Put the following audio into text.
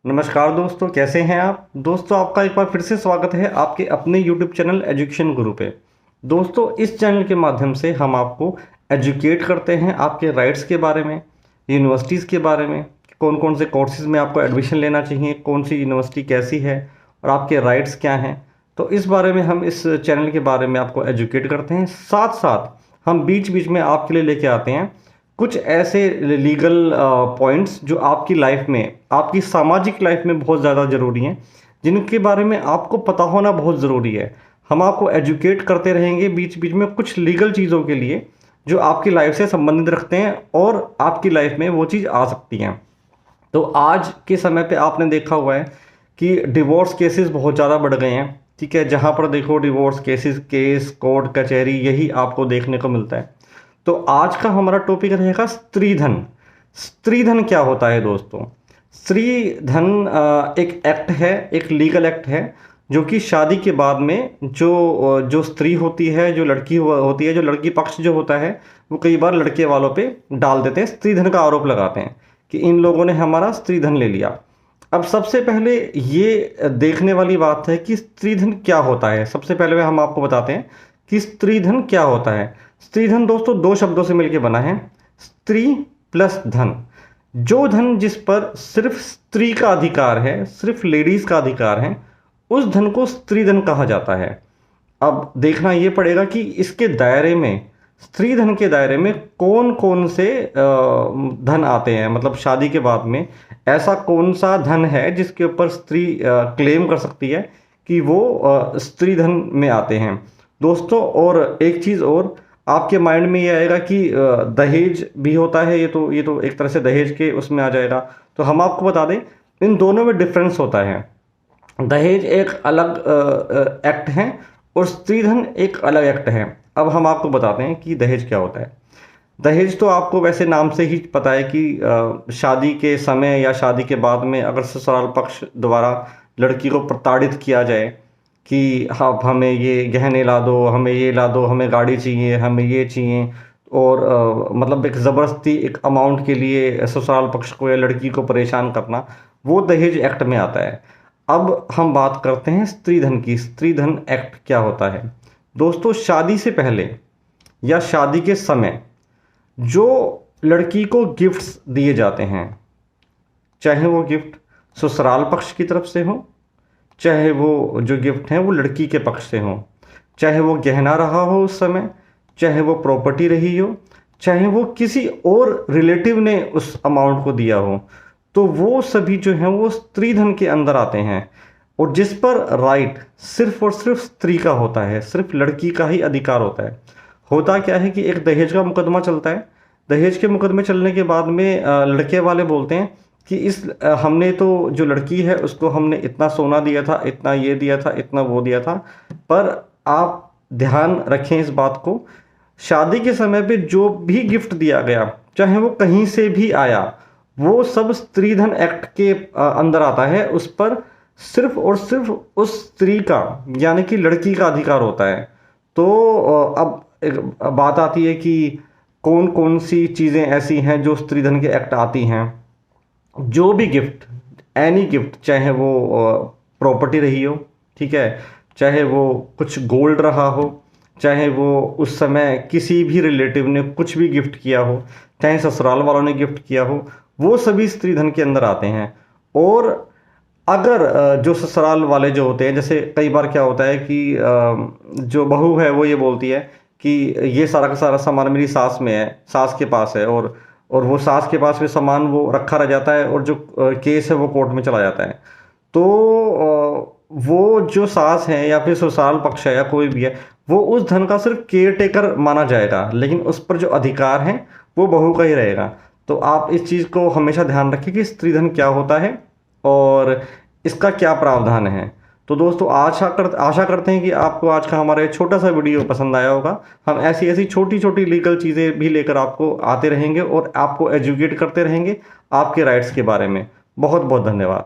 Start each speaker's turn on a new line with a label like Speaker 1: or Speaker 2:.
Speaker 1: नमस्कार दोस्तों, कैसे हैं आप। दोस्तों, आपका एक बार फिर से स्वागत है आपके अपने YouTube चैनल एजुकेशन गुरु पे। दोस्तों, इस चैनल के माध्यम से हम आपको एजुकेट करते हैं आपके राइट्स के बारे में, यूनिवर्सिटीज़ के बारे में, कौन कौन से कोर्सेज़ में आपको एडमिशन लेना चाहिए, कौन सी यूनिवर्सिटी कैसी है और आपके राइट्स क्या हैं। तो इस बारे में हम इस चैनल के बारे में आपको एजुकेट करते हैं। साथ साथ हम बीच बीच में आपके लिए लेके आते हैं कुछ ऐसे लीगल पॉइंट्स जो आपकी लाइफ में, आपकी सामाजिक लाइफ में बहुत ज़्यादा ज़रूरी हैं, जिनके बारे में आपको पता होना बहुत ज़रूरी है। हम आपको एजुकेट करते रहेंगे बीच बीच में कुछ लीगल चीज़ों के लिए जो आपकी लाइफ से संबंधित रखते हैं और आपकी लाइफ में वो चीज़ आ सकती हैं। तो आज के समय पे आपने देखा हुआ है कि डिवोर्स केसेस बहुत ज़्यादा बढ़ गए हैं। ठीक है, जहाँ पर देखो डिवोर्स केसेस, केस, कोर्ट कचहरी, यही आपको देखने को मिलता है। तो आज का हमारा टॉपिक रहेगा स्त्रीधन। स्त्रीधन क्या होता है दोस्तों। स्त्रीधन एक एक्ट है, एक लीगल एक्ट है जो कि शादी के बाद में जो स्त्री होती है, जो लड़की होती है, जो लड़की पक्ष जो होता है, वो कई बार लड़के वालों पे डाल देते हैं, स्त्रीधन का आरोप लगाते हैं कि इन लोगों ने हमारा स्त्रीधन ले लिया। अब सबसे पहले ये देखने वाली बात है कि स्त्रीधन क्या होता है। सबसे पहले हम आपको बताते हैं कि स्त्रीधन क्या होता है। स्त्रीधन दोस्तों दो शब्दों से मिलकर बना है, स्त्री प्लस धन। जो धन जिस पर सिर्फ स्त्री का अधिकार है, सिर्फ लेडीज का अधिकार है, उस धन को स्त्रीधन कहा जाता है। अब देखना ये पड़ेगा कि इसके दायरे में, स्त्री धन के दायरे में कौन कौन से धन आते हैं। मतलब शादी के बाद में ऐसा कौन सा धन है जिसके ऊपर स्त्री क्लेम कर सकती है कि वो स्त्री धन में आते हैं दोस्तों। और एक चीज़ और आपके माइंड में ये आएगा कि दहेज भी होता है। ये तो एक तरह से दहेज के उसमें आ जाएगा। तो हम आपको बता दें, इन दोनों में डिफरेंस होता है। दहेज एक अलग एक्ट है और स्त्रीधन एक अलग एक्ट है। अब हम आपको बताते हैं कि दहेज क्या होता है। दहेज तो आपको वैसे नाम से ही पता है कि शादी के समय या शादी के बाद में अगर ससुराल पक्ष द्वारा लड़की को प्रताड़ित किया जाए कि आप हमें ये गहने ला दो, हमें ये ला दो, हमें गाड़ी चाहिए, हमें ये चाहिए, और मतलब एक ज़बरदस्ती एक अमाउंट के लिए ससुराल पक्ष को या लड़की को परेशान करना, वो दहेज एक्ट में आता है। अब हम बात करते हैं स्त्रीधन की। स्त्रीधन एक्ट क्या होता है दोस्तों। शादी से पहले या शादी के समय जो लड़की को गिफ्ट्स दिए जाते हैं, चाहे वो गिफ्ट ससुराल पक्ष की तरफ से हो, चाहे वो जो गिफ्ट हैं वो लड़की के पक्ष से हो, चाहे वो गहना रहा हो उस समय, चाहे वो प्रॉपर्टी रही हो, चाहे वो किसी और रिलेटिव ने उस अमाउंट को दिया हो, तो वो सभी जो हैं वो स्त्रीधन के अंदर आते हैं। और जिस पर राइट सिर्फ और सिर्फ स्त्री का होता है, सिर्फ लड़की का ही अधिकार होता है। होता क्या है कि एक दहेज का मुकदमा चलता है। दहेज के मुकदमे चलने के बाद में लड़के वाले बोलते हैं कि हमने तो जो लड़की है उसको हमने इतना सोना दिया था, इतना ये दिया था, इतना वो दिया था। पर आप ध्यान रखें इस बात को, शादी के समय पे जो भी गिफ्ट दिया गया, चाहे वो कहीं से भी आया, वो सब स्त्रीधन एक्ट के अंदर आता है। उस पर सिर्फ और सिर्फ उस स्त्री का, यानी कि लड़की का अधिकार होता है। तो अब एक बात आती है कि कौन कौन सी चीज़ें ऐसी हैं जो स्त्रीधन के एक्ट आती हैं। जो भी गिफ्ट, एनी गिफ्ट, चाहे वो प्रॉपर्टी रही हो, ठीक है, चाहे वो कुछ गोल्ड रहा हो, चाहे वो उस समय किसी भी रिलेटिव ने कुछ भी गिफ्ट किया हो, चाहे ससुराल वालों ने गिफ्ट किया हो, वो सभी स्त्रीधन के अंदर आते हैं। और अगर जो ससुराल वाले जो होते हैं, जैसे कई बार क्या होता है कि जो बहू है वो ये बोलती है कि ये सारा का सारा सामान मेरी सास में है, सास के पास है, और वो सास के पास में सामान वो रखा रह जाता है और जो केस है वो कोर्ट में चला जाता है। तो वो जो सास है या फिर ससुराल पक्ष है या कोई भी है, वो उस धन का सिर्फ केयर टेकर माना जाएगा, लेकिन उस पर जो अधिकार है वो बहू का ही रहेगा। तो आप इस चीज़ को हमेशा ध्यान रखें कि स्त्रीधन क्या होता है और इसका क्या प्रावधान है। तो दोस्तों आशा करते हैं कि आपको आज का हमारा छोटा सा वीडियो पसंद आया होगा। हम ऐसी ऐसी छोटी छोटी लीगल चीज़ें भी लेकर आपको आते रहेंगे और आपको एजुकेट करते रहेंगे आपके राइट्स के बारे में। बहुत बहुत धन्यवाद।